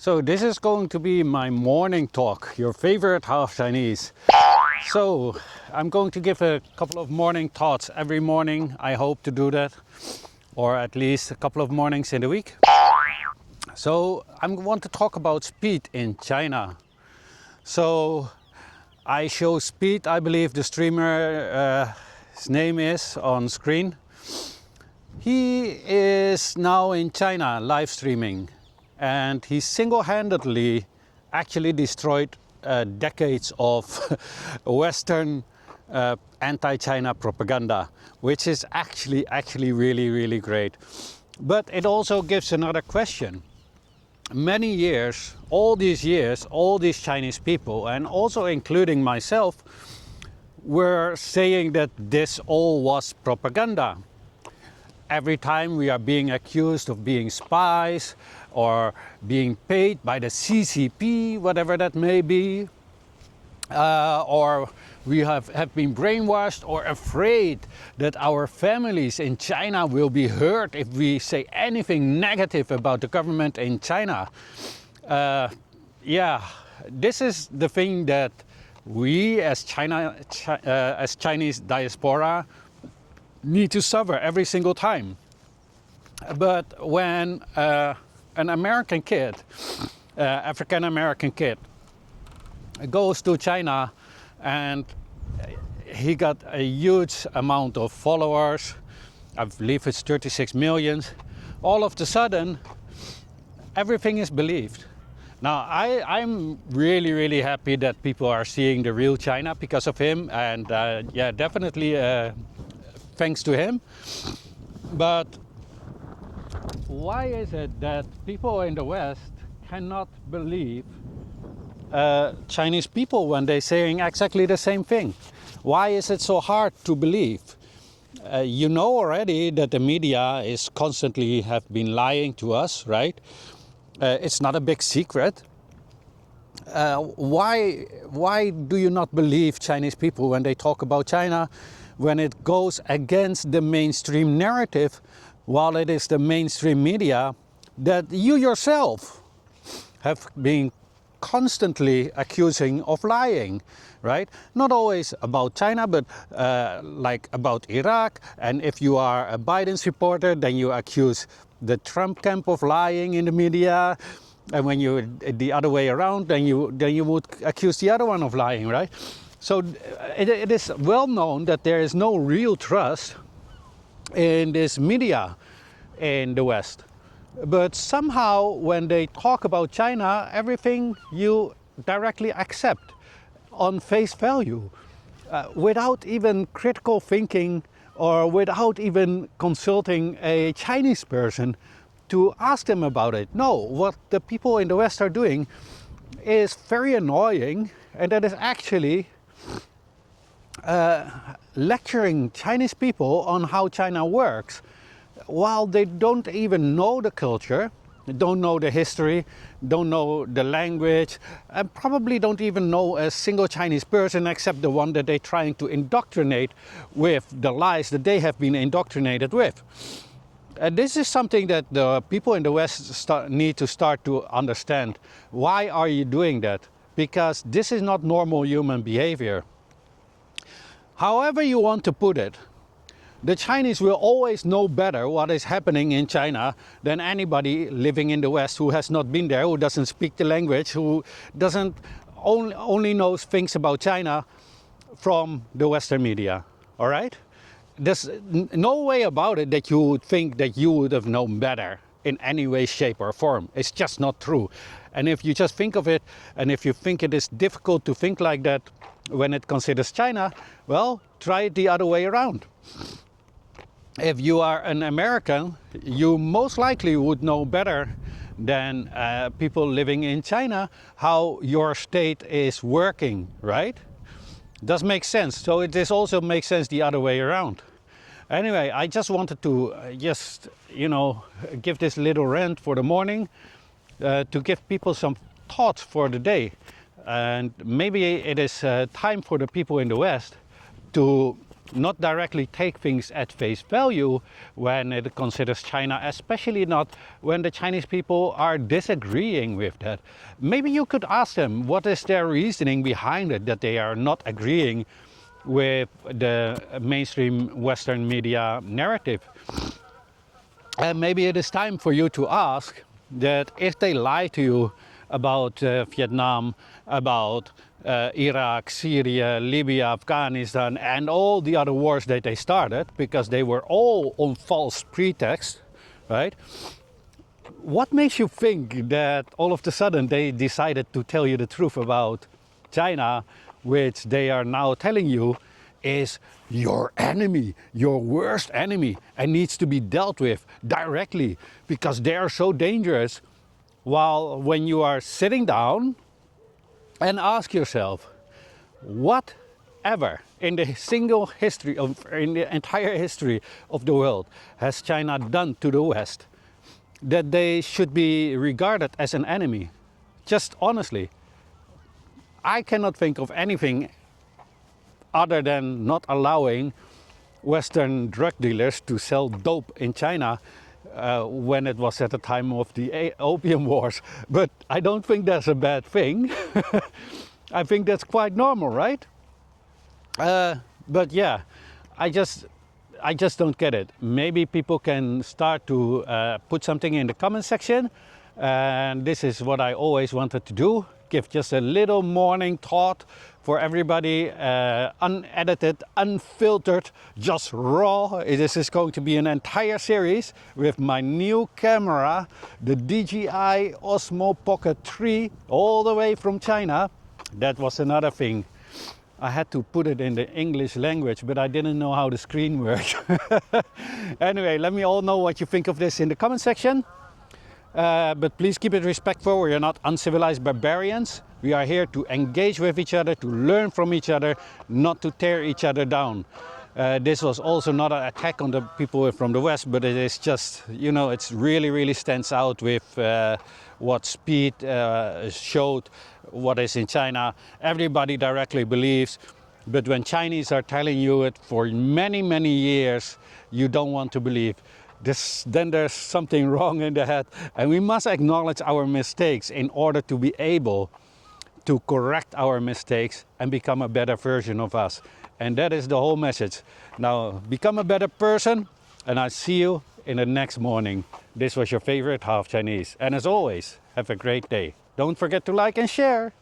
So this is going to be my morning talk, your favorite half Chinese. So I'm going to give a couple of morning thoughts every morning. I hope to do that, or at least a couple of mornings in the week. So I want to talk about speed in China. So ISHOWSPEED, I believe the streamer, his name is on screen. He is now in China live streaming. And he single-handedly actually destroyed decades of Western anti-China propaganda, which is actually really great. But it also gives another question. Many years, all these Chinese people, and also including myself, were saying that this all was propaganda. Every time we are being accused of being spies or being paid by the CCP, whatever that may be, or we have been brainwashed or afraid that our families in China will be hurt if we say anything negative about the government in China. Yeah, this is the thing that we as Chinese diaspora need to suffer every single time. But when an American kid, African American kid, goes to China and he got a huge amount of followers, I believe it's 36 million, all of a sudden everything is believed. Now I'm really happy that people are seeing the real China because of him, and yeah, definitely thanks to him. But why is it that people in the West cannot believe Chinese people when they're saying exactly the same thing? Why is it so hard to believe? You know already that the media is constantly have been lying to us, right? It's not a big secret. Why do you not believe Chinese people when they talk about China, when it goes against the mainstream narrative, while it is the mainstream media that you yourself have been constantly accusing of lying, right? Not always about China, but like about Iraq. And if you are a Biden supporter, then you accuse the Trump camp of lying in the media. And when you the other way around, then you would accuse the other one of lying, right? So it is well known that there is no real trust in this media in the West. But somehow when they talk about China, everything you directly accept on face value, without even critical thinking or without even consulting a Chinese person to ask them about it. No, what the people in the West are doing is very annoying, and that is actually lecturing Chinese people on how China works, while they don't even know the culture, don't know the history, don't know the language, and probably don't even know a single Chinese person except the one that they're trying to indoctrinate with the lies that they have been indoctrinated with. This is something that the people in the West need to start to understand. Why are you doing that? Because this is not normal human behavior. However you want to put it, the Chinese will always know better what is happening in China than anybody living in the West who has not been there, who doesn't speak the language, who doesn't only knows things about China from the Western media. All right? There's no way about it that you would think that you would have known better in any way, shape or form. It's just not true. And if you just think of it, and if you think it is difficult to think like that when it considers China, well, try it the other way around. If you are an American, you most likely would know better than people living in China how your state is working, right? Does make sense. So it also makes sense the other way around. Anyway, I just wanted to give this little rant for the morning to give people some thoughts for the day. And maybe it is time for the people in the West to not directly take things at face value when it considers China, especially not when the Chinese people are disagreeing with that. Maybe you could ask them what is their reasoning behind it, that they are not agreeing with the mainstream Western media narrative. And maybe it is time for you to ask that if they lie to you about Vietnam, about Iraq, Syria, Libya, Afghanistan, and all the other wars that they started, because they were all on false pretext, right? What makes you think that all of a sudden they decided to tell you the truth about China, which they are now telling you is your enemy, your worst enemy, and needs to be dealt with directly because they are so dangerous? While when you are sitting down and ask yourself, whatever in the entire history of the world has China done to the West that they should be regarded as an enemy? Just honestly, I cannot think of anything other than not allowing Western drug dealers to sell dope in China when it was at the time of the opium wars. But I don't think that's a bad thing. I think that's quite normal, right? But yeah, I just don't get it. Maybe people can start to put something in the comment section. And this is what I always wanted to do. Give just a little morning thought for everybody, unedited, unfiltered, just raw. This is going to be an entire series with my new camera, the DJI Osmo Pocket 3, all the way from China. That was another thing. I had to put it in the English language, but I didn't know how the screen worked. Anyway, let me all know what you think of this in the comment section. But please keep it respectful. We are not uncivilized barbarians. We are here to engage with each other, to learn from each other, not to tear each other down. This was also not an attack on the people from the West, but it is just, you know, it's really stands out with what Speed showed, what is in China. Everybody directly believes, but when Chinese are telling you it for many years, you don't want to believe. Then there's something wrong in the head, and we must acknowledge our mistakes in order to be able to correct our mistakes and become a better version of us. And that is the whole message. Now, become a better person, and I'll see you in the next morning. This was your favorite Half Chinese. And as always, have a great day. Don't forget to like and share.